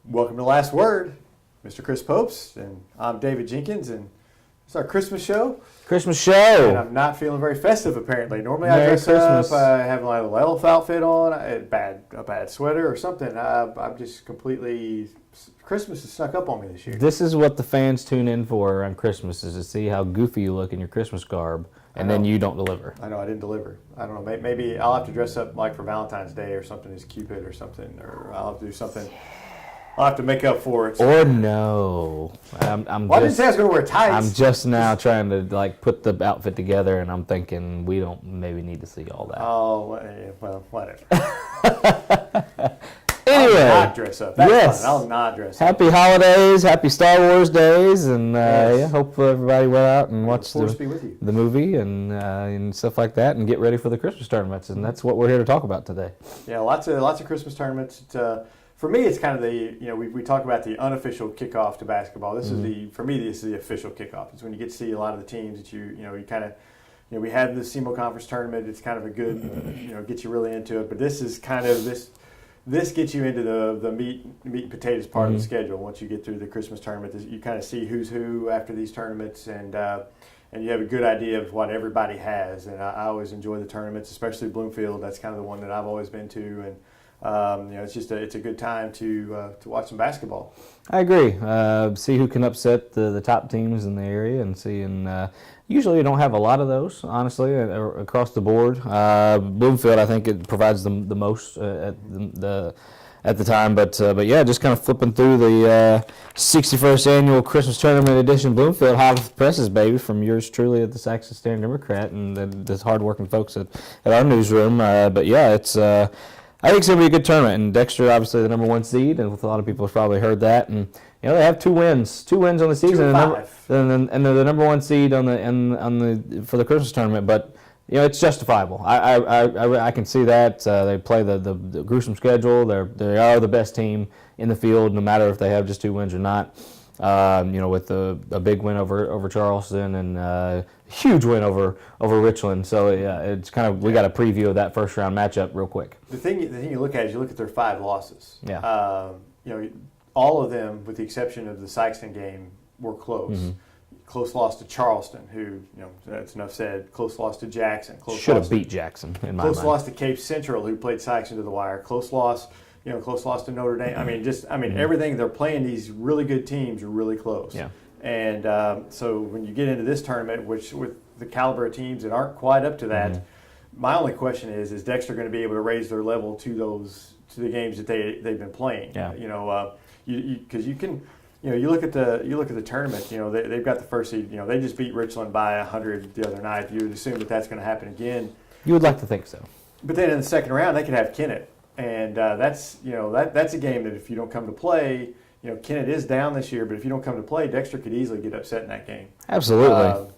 Welcome to Last Word, Mr. Chris Pobst, and I'm David Jenkins, and it's our Christmas show. Christmas show. And I'm not feeling very festive, apparently. Normally I dress up, I have like a little elf outfit on, a bad sweater or something. I'm just completely, Christmas has snuck up on me this year. This is what the fans tune in for around Christmas, is to see how goofy you look in your Christmas garb, and then you don't deliver. I know, I didn't deliver. I don't know, maybe I'll have to dress up like for Valentine's Day or something as Cupid or something, or I'll have to do something. I'll have to make up for it. Or no. I didn't say I was going to wear tights. I'm just now trying to put the outfit together, and I'm thinking we don't maybe need to see all that. Oh, well, whatever. Anyway. I'll not dress up. That's fine. I'll not dress up. Happy holidays, happy Star Wars days, and hope everybody went out and watched the movie and stuff like that, and get ready for the Christmas tournaments, and that's what we're here to talk about today. Yeah, lots of Christmas tournaments. For me, it's kind of we talk about the unofficial kickoff to basketball. This is this is the official kickoff. It's when you get to see a lot of the teams that you kind of, we had the SEMO conference tournament. It's kind of a good, gets you really into it. But this is kind of this gets you into the meat and potatoes part of the schedule. Once you get through the Christmas tournament, you kind of see who's who after these tournaments, and you have a good idea of what everybody has. And I always enjoy the tournaments, especially Bloomfield. That's kind of the one that I've always been to, and it's a good time to watch some basketball. I agree. See who can upset the top teams in the area, and usually you don't have a lot of those, honestly, across the board. Bloomfield, I think it provides the most at the time, but yeah, just kind of flipping through the 61st annual Christmas tournament edition. Bloomfield, hot off the presses, baby, from yours truly at the Saxon Standard-Democrat and the hardworking folks at our newsroom. But yeah, I think it's going to be a good tournament, and Dexter, obviously the number one seed, and a lot of people have probably heard that. And they have two wins on the season, and they're the number one seed on the for the Christmas tournament. But it's justifiable. I can see that they play the gruesome schedule. They are the best team in the field, no matter if they have just two wins or not. With a big win over Charleston and a huge win over Richland. So yeah, it's kind of, we got a preview of that first round matchup real quick. The thing you look at is you look at their 5 losses. Yeah. All of them, with the exception of the Sykeston game, were close. Mm-hmm. Close loss to Charleston, who, that's enough said. Close loss to Jackson. Should have beat Jackson in my mind. Close loss to Cape Central, who played Sykeston to the wire. Close loss to Notre Dame. Everything, they're playing these really good teams really close. Yeah. And so when you get into this tournament, which with the caliber of teams that aren't quite up to that, my only question is Dexter going to be able to raise their level to the games that they've been playing? Yeah. Because you can. You look at the tournament. They've got the first seed. They just beat Richland by 100 the other night. You would assume that that's going to happen again. You would like to think so. But then in the second round, they could have Kennett. And that's a game that if you don't come to play, Kennett is down this year, but if you don't come to play, Dexter could easily get upset in that game. Absolutely.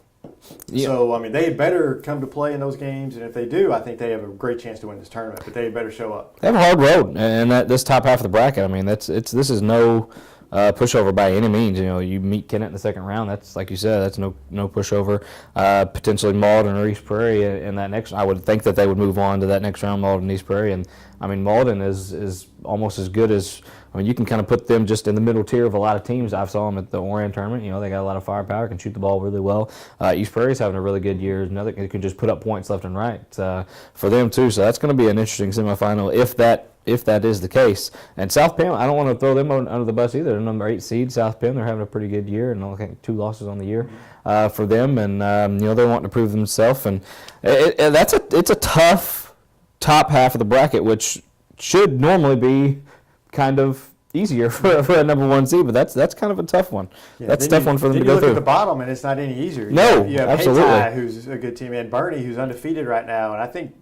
So, they better come to play in those games, and if they do, I think they have a great chance to win this tournament, but they better show up. They have a hard road, and this top half of the bracket, this is no pushover by any means. You meet Kennett in the second round. That's, like you said, that's no pushover. Potentially Malden or East Prairie in that next. I would think that they would move on to that next round, Malden, East Prairie, and Malden is almost as good as. You can kind of put them just in the middle tier of a lot of teams. I saw them at the Orion tournament. They got a lot of firepower, can shoot the ball really well. East Prairie's having a really good year. Another can just put up points left and right for them too. So that's going to be an interesting semifinal if that is the case. And South Penn, I don't want to throw them under the bus either. They're number 8 seed. South Penn, they're having a pretty good year, and I think 2 losses on the year for them. And they're wanting to prove themselves. And it's a tough top half of the bracket, which should normally be kind of easier for a number 1 seed, but that's kind of a tough one. Yeah, that's a tough one for them to go through. You look at the bottom, and it's not any easier. You have absolutely. Hayti, who's a good team, and Bernie, who's undefeated right now. And I think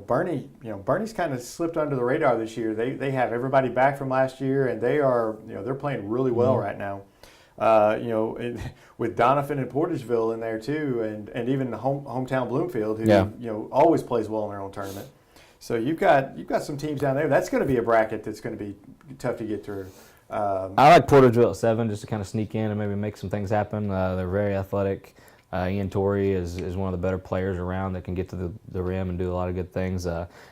Bernie's kind of slipped under the radar this year. They have everybody back from last year, and they're playing really well right now. With Donovan and Portageville in there too, and even the hometown Bloomfield, who always plays well in their own tournament. So you've got some teams down there. That's going to be a bracket that's going to be tough to get through. I like Portageville at 7 just to kind of sneak in and maybe make some things happen. They're very athletic. Ian Torrey is one of the better players around that can get to the rim and do a lot of good things.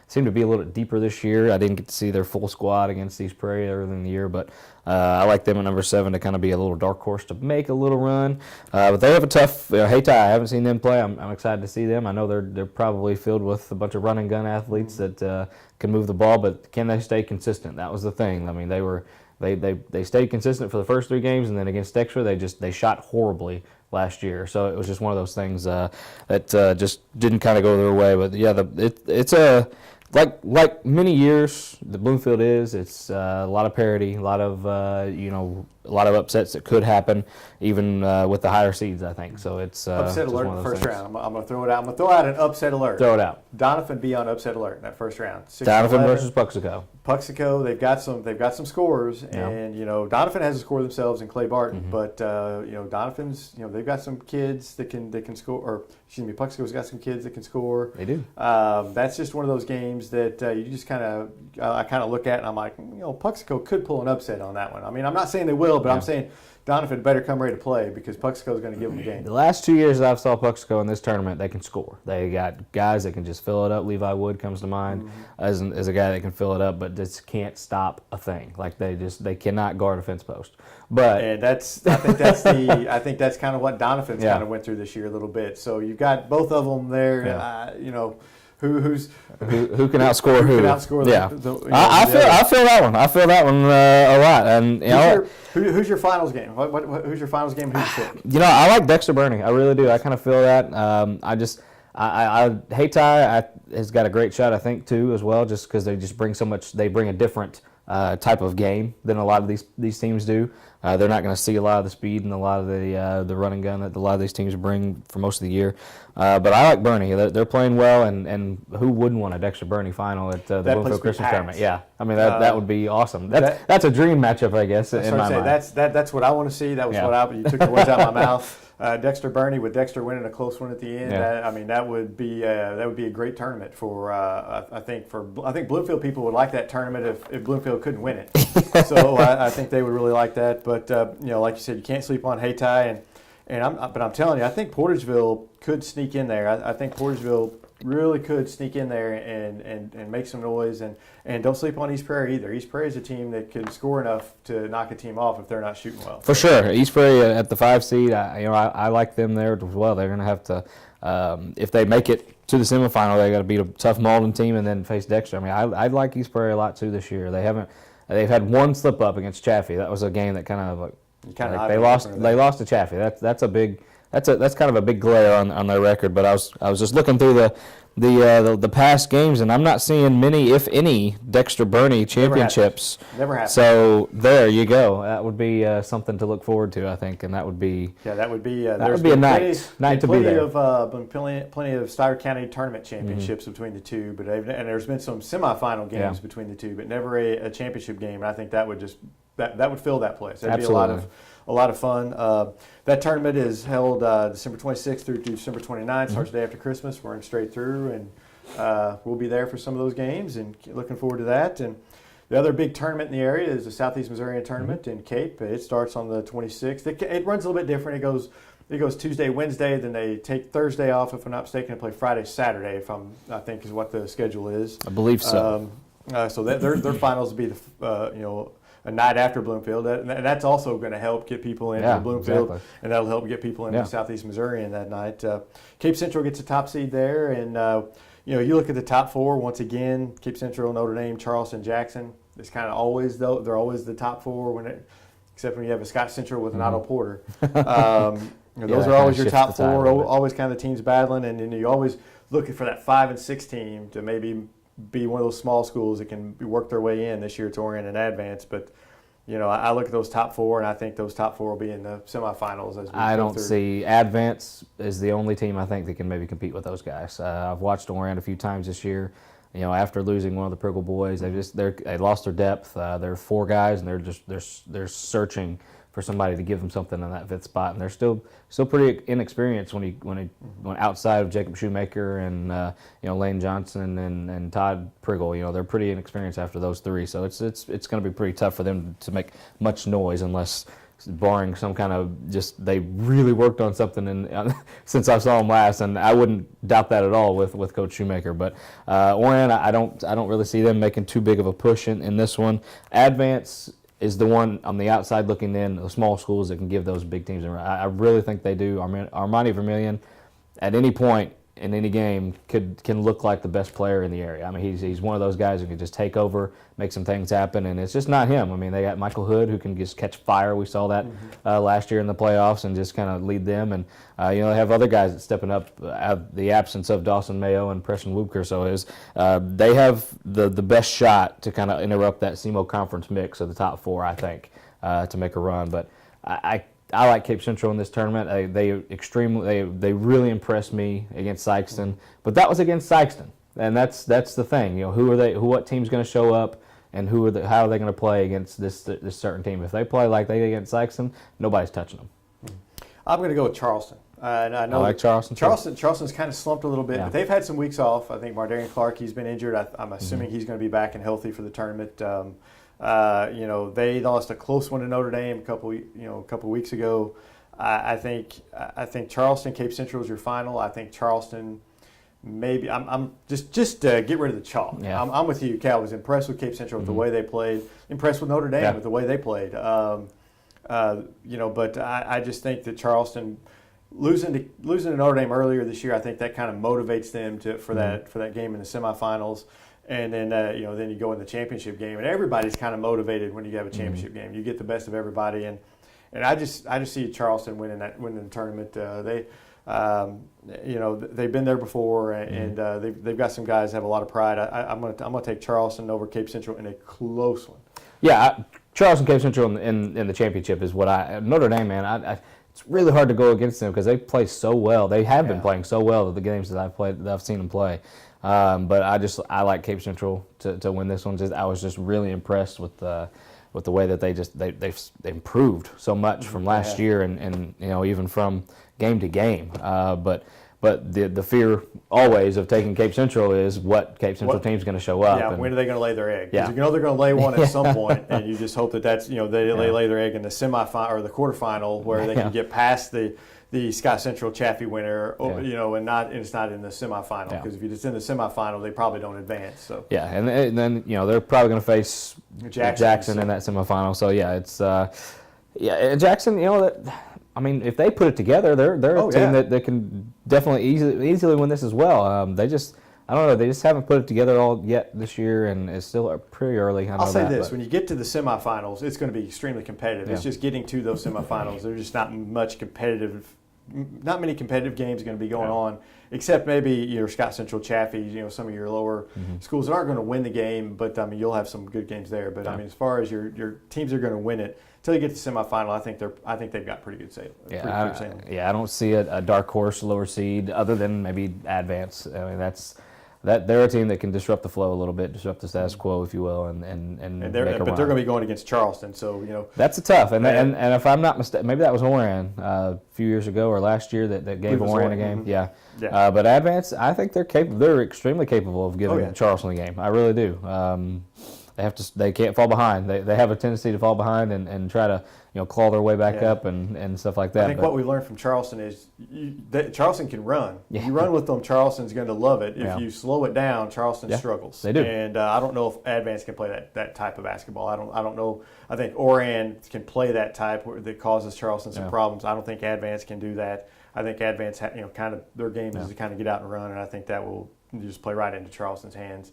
Seem to be a little bit deeper this year. I didn't get to see their full squad against East Prairie earlier in the year, but I like them at number 7 to kind of be a little dark horse to make a little run. But they have a tough Hayti. I haven't seen them play. I'm excited to see them. I know they're probably filled with a bunch of run and gun athletes that can move the ball, but can they stay consistent? That was the thing. I mean, they stayed consistent for the first 3 games, and then against Dexter they shot horribly last year. So it was just one of those things that just didn't kind of go their way. But yeah, it's a like many years the Bloomfield is. It's a lot of parity, a lot of a lot of upsets that could happen, even with the higher seeds, I think. So it's upset just alert one in of the those first things. round. I'm going to throw it out. I'm going to throw out an upset alert. Throw it out. Donovan be on upset alert in that first round. Donovan versus Puxico. Puxico, they've got some scores, Yeah. and Donovan has a score themselves in Clay Barton, but Donovan's they've got some kids that can score, or excuse me, Puxico's got some kids that can score. They do. That's just one of those games that you just kind of I kind of look at and I'm like, Puxico could pull an upset on that one. I mean, I'm not saying they will, but I'm saying Donovan better come ready to play because Puxico's going to give them a game. The last 2 years that I've saw Puxico in this tournament, they can score. They got guys that can just fill it up. Levi Wood comes to mind as a guy that can fill it up, but just can't stop a thing. Like they cannot guard a fence post. But and I think that's kind of what Donovan's kind of went through this year a little bit. So you've got both of them there. Yeah. Who can outscore who? Can outscore yeah. I feel that one. I feel that one a lot. And who's your finals game? Who's your finals game? Who's your pick? I like Dexter Burney. I really do. I kind of feel that. Hayti has got a great shot, I think, too, as well, just because they just bring so much. They bring a different type of game than a lot of these teams do. They're not going to see a lot of the speed and a lot of the run and gun that a lot of these teams bring for most of the year. But I like Burney. They're playing well, and who wouldn't want a Dexter Burney final at the Bloomfield Christmas Tournament? Yeah, I mean that would be awesome. That's a dream matchup, I guess. In my mind, that's what I want to see. That was what you took the words out of my mouth. Dexter Burney with Dexter winning a close one at the end. Yeah. That would be a great tournament for I think Bloomfield people would like that tournament if Bloomfield couldn't win it. So I think they would really like that. But like you said, you can't sleep on Hayti, but I'm telling you, I think Portageville could sneak in there. I think Portageville really could sneak in there and make some noise. And don't sleep on East Prairie either. East Prairie is a team that can score enough to knock a team off if they're not shooting well. For sure. East Prairie at the 5 seed, I like them there as well. They're going to have to, if they make it to the semifinal, they got to beat a tough Malden team and then face Dexter. I mean, I like East Prairie a lot too this year. They've had one slip up against Chaffee. That was a game that kind of they lost to Chaffee. That's kind of a big glare on their record. But I was just looking through the past games, and I'm not seeing many, if any, Dexter Burney championships. Never happened. So there you go. That would be something to look forward to, I think, and that would be a night to be there. Plenty of Stuyvesant County tournament championships between the two, but there's been some semifinal games between the two, but never a championship game. And I think that would that would fill that place. That'd Absolutely. be a lot of fun. That tournament is held December 26th through December 29th. Starts the day after Christmas. We're in straight through, and we'll be there for some of those games, and looking forward to that. And the other big tournament in the area is the Southeast Missourian Tournament in Cape. It starts on the 26th. It runs a little bit different. It goes Tuesday, Wednesday, then they take Thursday off, if I'm not mistaken, and play Friday, Saturday, I think is what the schedule is. I believe so. So their finals will be a night after Bloomfield, and that's also going to help get people into Bloomfield, exactly. And that'll help get people into Southeast Missouri in that night. Cape Central gets a top seed there, and you look at the top 4 once again: Cape Central, Notre Dame, Charleston, Jackson. It's kind of always they're always the top 4 except when you have a Scott Central with an Otto Porter. Those are always your top 4, always kind of the teams battling, and then you always looking for that 5 and 6 team to maybe be one of those small schools that can work their way in this year to Orion and Advance. But I look at those top 4, and I think those top 4 will be in the semifinals. I don't see Advance is the only team I think that can maybe compete with those guys. I've watched Orion a few times this year. After losing one of the Priggle boys, they lost their depth. They're 4 guys, and they're searching for somebody to give them something in that 5th spot, and they're still pretty inexperienced when outside of Jacob Shoemaker and Lane Johnson and Todd Priggle. They're pretty inexperienced after those 3, so it's going to be pretty tough for them to make much noise unless barring some kind of they really worked on something since I saw them last, and I wouldn't doubt that at all with Coach Shoemaker. But Orion, I don't really see them making too big of a push in this one. Advance is the one on the outside looking in, the small schools that can give those big teams. I really think they do. Armani Vermillion, at any point in any game, can look like the best player in the area. I mean, he's one of those guys who can just take over, make some things happen, and it's just not him. I mean, they got Michael Hood, who can just catch fire. We saw that last year in the playoffs and just kind of lead them. And they have other guys that stepping up. The absence of Dawson Mayo and Preston Woopker, they have the best shot to kind of interrupt that SEMO conference mix of the top four, I think, to make a run. But I like Cape Central in this tournament. They really impressed me against Sykeston, but that was against Sykeston, and that's the thing. What team's going to show up, and how are they going to play against this certain team? If they play like they did against Sykeston, nobody's touching them. I'm going to go with Charleston. And I know I like Charleston. Charleston's kind of slumped a little bit, Yeah. but they've had some weeks off. I think Mardarian Clark, he's been injured. I'm assuming he's going to be back and healthy for the tournament. They lost a close one to Notre Dame a couple weeks ago. I think Charleston, Cape Central is your final. I think Charleston, maybe I'm just get rid of the chalk. Yeah. I'm with you, Cal. I was impressed with Cape Central with the way they played. Impressed with Notre Dame with the way they played. But I just think that Charleston losing to Notre Dame earlier this year, I think that kind of motivates them for that game in the semifinals. And then then you go in the championship game, and everybody's kind of motivated when you have a championship game. You get the best of everybody, and I just see Charleston winning the tournament. They've been there before, and they've got some guys that have a lot of pride. I'm gonna take Charleston over Cape Central in a close one. Yeah, Charleston, Cape Central in the championship is what Notre Dame, man. It's really hard to go against them because they play so well. They have been playing so well at the games that I've seen them play. But I like Cape Central to win this one. I was just really impressed with the way that they've improved so much from last year and even from game to game. But the fear always of taking Cape Central is what Cape Central team's going to show up. Yeah, when are they going to lay their egg? Yeah. Because they're going to lay one at some point, and you just hope that's they lay their egg in the semifinal or the quarterfinal where they can get past the Scott Central Chaffee winner, and it's not in the semifinal, because if it's in the semifinal, they probably don't advance. So and then they're probably going to face Jackson in that semifinal. So it's Jackson. If they put it together, they're a team that can definitely easily win this as well. They just haven't put it together all yet this year, and it's still pretty early. I'll say this: when you get to the semifinals, it's going to be extremely competitive. It's just getting to those semifinals. There's just not many competitive games going to be going on, except maybe your Scott Central Chaffee, some of your lower schools that aren't going to win the game, but you'll have some good games there. But as far as your teams are going to win it, until you get to the semifinal, I think they've got pretty good sailing. I don't see a dark horse lower seed other than maybe Advance. I mean, they're a team that can disrupt the flow a little bit, disrupt the status quo, if you will, and they're going to be going against Charleston, so that's a tough. And if I'm not mistaken, maybe that was Orion a few years ago or last year that gave Orion a game. Yeah. But Advance, I think they're extremely capable of giving Charleston a game. I really do. They can't fall behind. They have a tendency to fall behind and try to claw their way back up and stuff like that. I think what we learned from Charleston is Charleston can run. If you run with them, Charleston's going to love it. If you slow it down, Charleston struggles. They do. And I don't know if Advance can play that type of basketball. I don't know. I think Orion can play that type that causes Charleston some problems. I don't think Advance can do that. I think Advance, kind of their game is to kind of get out and run, and I think that will just play right into Charleston's hands.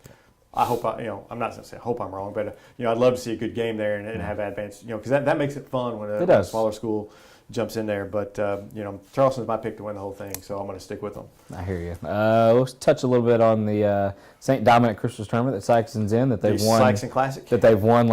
I hope I'm not going to say I hope I'm wrong, but I'd love to see a good game there and have Advance, because that makes it fun when a smaller school jumps in there. But Charleston's my pick to win the whole thing, so I'm going to stick with them. I hear you. Let's touch a little bit on the St. Dominic Christmas tournament that Sykeston's in, that they've won. Sykeston Classic. That they've won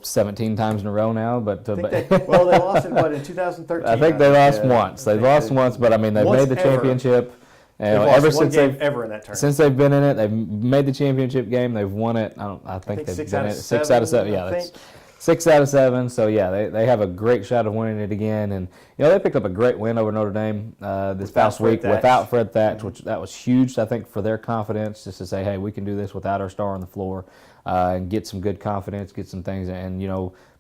17 times in a row now. But they lost it in 2013. I think they lost once. They've lost once, but they've made the championship. Ever since in that tournament. Since they've been in it, they've made the championship game. They've won it. I think they've 6 been out in of it 7. 6 out of 7. Yeah, that's 6 out of 7. So they have a great shot of winning it again. And they picked up a great win over Notre Dame this past week without Fred Thatch, which that was huge, I think, for their confidence, just to say, hey, we can do this without our star on the floor, and get some good confidence, get some things. And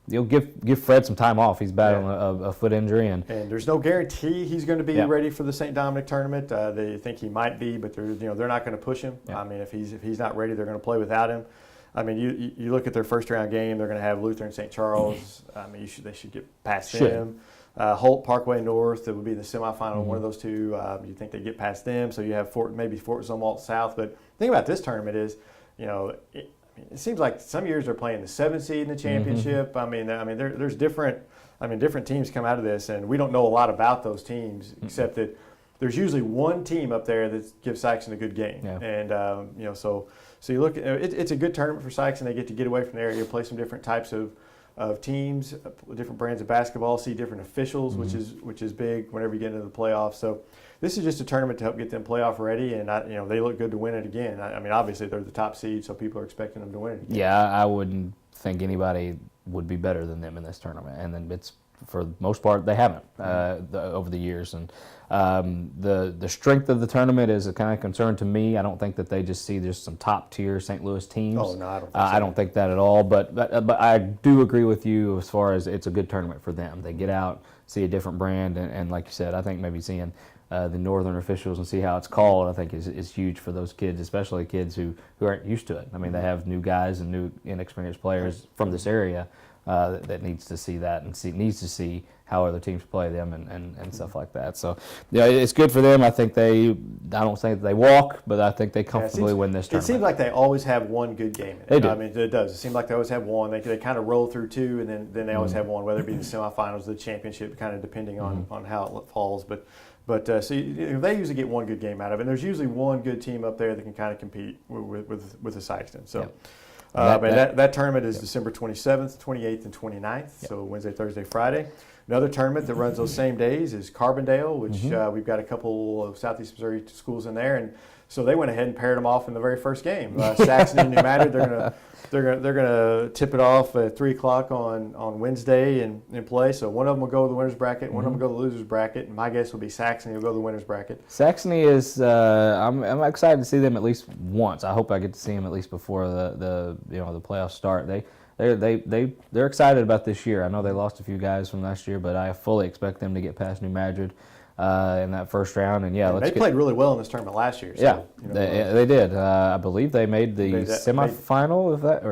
you'll give Fred some time off. He's battling a foot injury, and there's no guarantee he's going to be ready for the St. Dominic tournament. They think he might be, but they're not going to push him. I mean, if he's not ready, they're going to play without him. I mean, you look at their first round game, they're going to have Luther and St. Charles. I mean, they should get past them. Holt, Parkway North, that would be the semifinal. One of those two, you think they get past them. So you have maybe Fort Zumwalt South. But the thing about this tournament is, it seems like some years they're playing the 7th seed in the championship. I mean, there's different teams come out of this, and we don't know a lot about those teams except that there's usually one team up there that gives Saxon a good game. Yeah. And so you look at it's a good tournament for Saxon. They get to get away from the area, play some different types of teams, different brands of basketball, see different officials, which is big whenever you get into the playoffs. So this is just a tournament to help get them playoff ready, and they look good to win it again. I mean, obviously they're the top seed, so people are expecting them to win it again. Yeah, I wouldn't think anybody would be better than them in this tournament, and then it's for the most part they haven't over the years. And the strength of the tournament is a kind of concern to me. I don't think that they just see there's some top tier St. Louis teams. Oh no, I don't think so. I don't think that at all. But I do agree with you as far as it's a good tournament for them. They get out, see a different brand, and like you said, I think maybe seeing the northern officials and see how it's called, I think is huge for those kids, especially kids who aren't used to it. I mean, they have new guys and new inexperienced players from this area that needs to see that and needs to see how other teams play them and stuff like that. So, yeah, it's good for them. I think I don't think they walk, but I think they comfortably win this tournament. It seems like they always have one good game in it. They do. I mean, it does. It seems like they always have one. They kind of roll through two, and then they always have one, whether it be the semifinals, the championship, kind of depending on how it falls. But so they usually get one good game out of it. And there's usually one good team up there that can kind of compete with the Sykeston. So. That tournament is December 27th, 28th, and 29th, so Wednesday, Thursday, Friday. Another tournament that runs those same days is Carbondale, which we've got a couple of Southeast Missouri schools in there, and so they went ahead and paired them off in the very first game. Saxon and Toumament, they're gonna tip it off at 3:00 on Wednesday and play. So one of them will go to the winners bracket, one of them will go to the losers bracket, and my guess will be Saxony will go to the winners bracket. Saxony is I'm excited to see them at least once. I hope I get to see them at least before the playoffs start. They're excited about this year. I know they lost a few guys from last year, but I fully expect them to get past New Madrid in that first round. And they played really well in this tournament last year. So, they did. I believe they made the semifinal of that,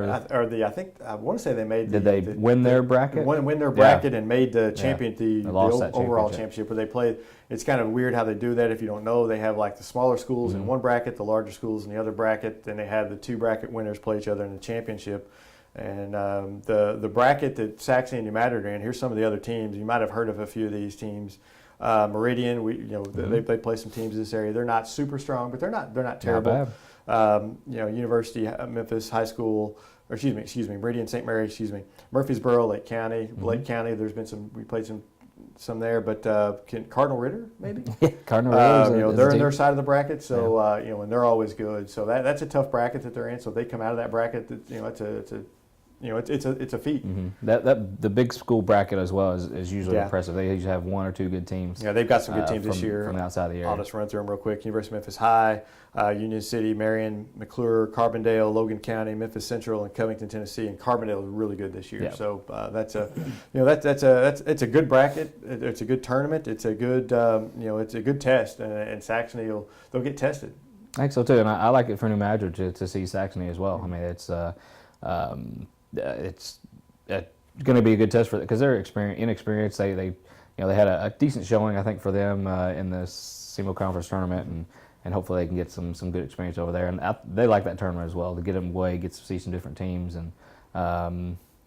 I want to say they made. Did they win their bracket? Win their bracket and made the champion the overall championship where they played. It's kind of weird how they do that. If you don't know, they have like the smaller schools in one bracket, the larger schools in the other bracket. Then they have the two bracket winners play each other in the championship. And the bracket that Saxony and New Madrid are in, here's some of the other teams. You might have heard of a few of these teams. Meridian, they play some teams in this area. They're not super strong, but they're not terrible. Not University, Memphis High School, or excuse me, Meridian, St. Mary, Murfreesboro, Lake County. Lake County, there's been we played some there, but Cardinal Ritter maybe. Cardinal Ritter. They're in their side of the bracket, so and they're always good. So that's a tough bracket that they're in. So if they come out of that bracket, it's a feat. That the big school bracket as well is usually impressive. They usually have one or two good teams. Yeah, they've got some good teams this year from outside the area. I'll just run through them real quick. University of Memphis High, Union City, Marion, McClure, Carbondale, Logan County, Memphis Central, and Covington, Tennessee. And Carbondale is really good this year. Yeah. So it's a good bracket. It's a good tournament. It's a good it's a good test. And Saxony they'll get tested. I think so too, and I like it for New Madrid to see Saxony as well. I mean, it's going to be a good test for because they're inexperienced. They had a decent showing, I think, for them in the SEMO conference tournament, and hopefully they can get some good experience over there. And they like that tournament as well to get them away, get to see some different teams, and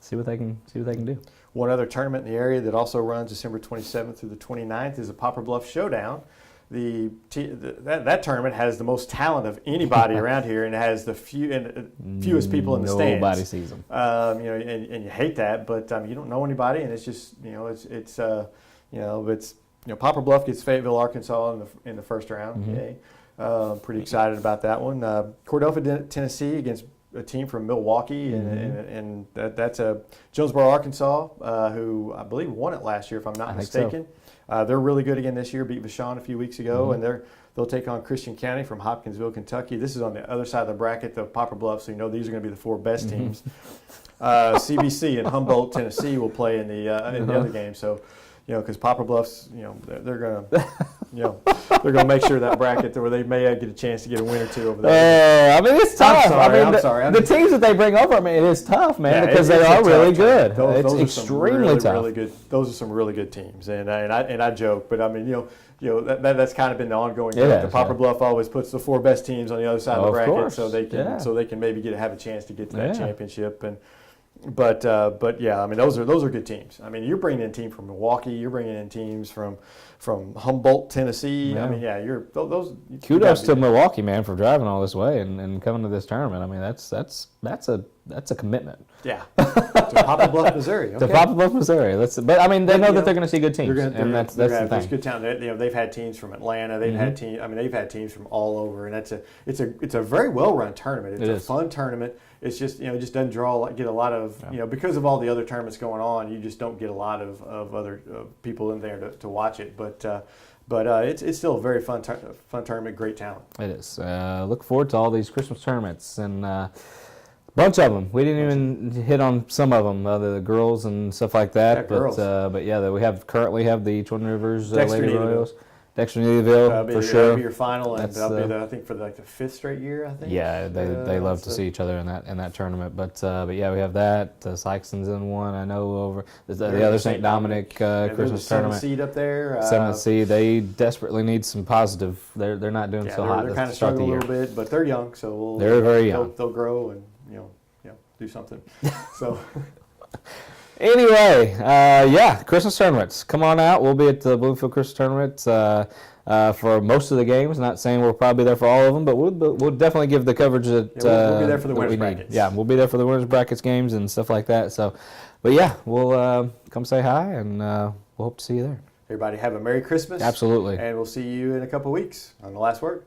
see what they can do. One other tournament in the area that also runs December 27th through the 29th is the Poplar Bluff Showdown. That tournament has the most talent of anybody around here, and it has the fewest people in the stands. Nobody sees them. And you hate that, but you don't know anybody, and it's just Poplar Bluff gets Fayetteville, Arkansas in the first round. Okay. Pretty excited about that one. Cordoba, Tennessee against a team from Milwaukee, and that's a Jonesboro, Arkansas, who I believe won it last year, if I'm not mistaken. They're really good again this year. Beat Vashon a few weeks ago, and they'll take on Christian County from Hopkinsville, Kentucky. This is on the other side of the bracket, the Poplar Bluff, so these are going to be the 4 best teams. CBC and Humboldt, Tennessee will play in the other game. So, because Poplar Bluffs, they're going to make sure that bracket where they may get a chance to get a win or 2 over there. I mean, it's tough. I'm sorry. The teams that they bring over, it is tough, man, because they are really good. It's extremely tough. Really good. Those are some really good teams, and I joke, but that's kind of been the ongoing joke. The Poplar Bluff always puts the 4 best teams on the other side of the bracket, so they can maybe have a chance to get to that championship. But those are good teams. You're bringing in teams from Milwaukee. You're bringing in teams from Humboldt, Tennessee. Yeah. Those. Kudos to Milwaukee, man, for driving all this way and coming to this tournament. That's a commitment. Yeah. To Poplar Bluff, Missouri. Okay. To Poplar Bluff, Missouri. They know that they're going to see good teams, and that's the thing. There's good talent. They've had teams from Atlanta. They've had teams. They've had teams from all over, and it's a very well run tournament. It's a fun tournament. It's just it just doesn't get a lot of because of all the other tournaments going on. You just don't get a lot of other people in there to watch it. But it's still a very fun tournament. Great talent. It is. Look forward to all these Christmas tournaments and. Bunch of them. We didn't even hit on some of them, the girls and stuff like that. We currently have the Twin Rivers Lady Royals. Dexter Neelyville, for sure. That'll be your final, and that'll be I think for the 5th straight year. I think. Yeah, they love to see each other in that tournament. But we have that. Sykeston's in one. I know over the other St. Dominic Christmas tournament. 7th seed up there. 7th seed. They desperately need some positive. They're not doing so hot. They're kind of struggling a little bit, but they're young, so they're very young. They'll grow and do something. So. Anyway, Christmas tournaments. Come on out. We'll be at the Bloomfield Christmas tournament for most of the games. Not saying we'll probably be there for all of them, but we'll definitely give the coverage that we'll be there for the winners brackets. Yeah, we'll be there for the winners brackets games and stuff like that. So, we'll come say hi and we'll hope to see you there. Everybody have a Merry Christmas. Absolutely. And we'll see you in a couple of weeks on The Last Word.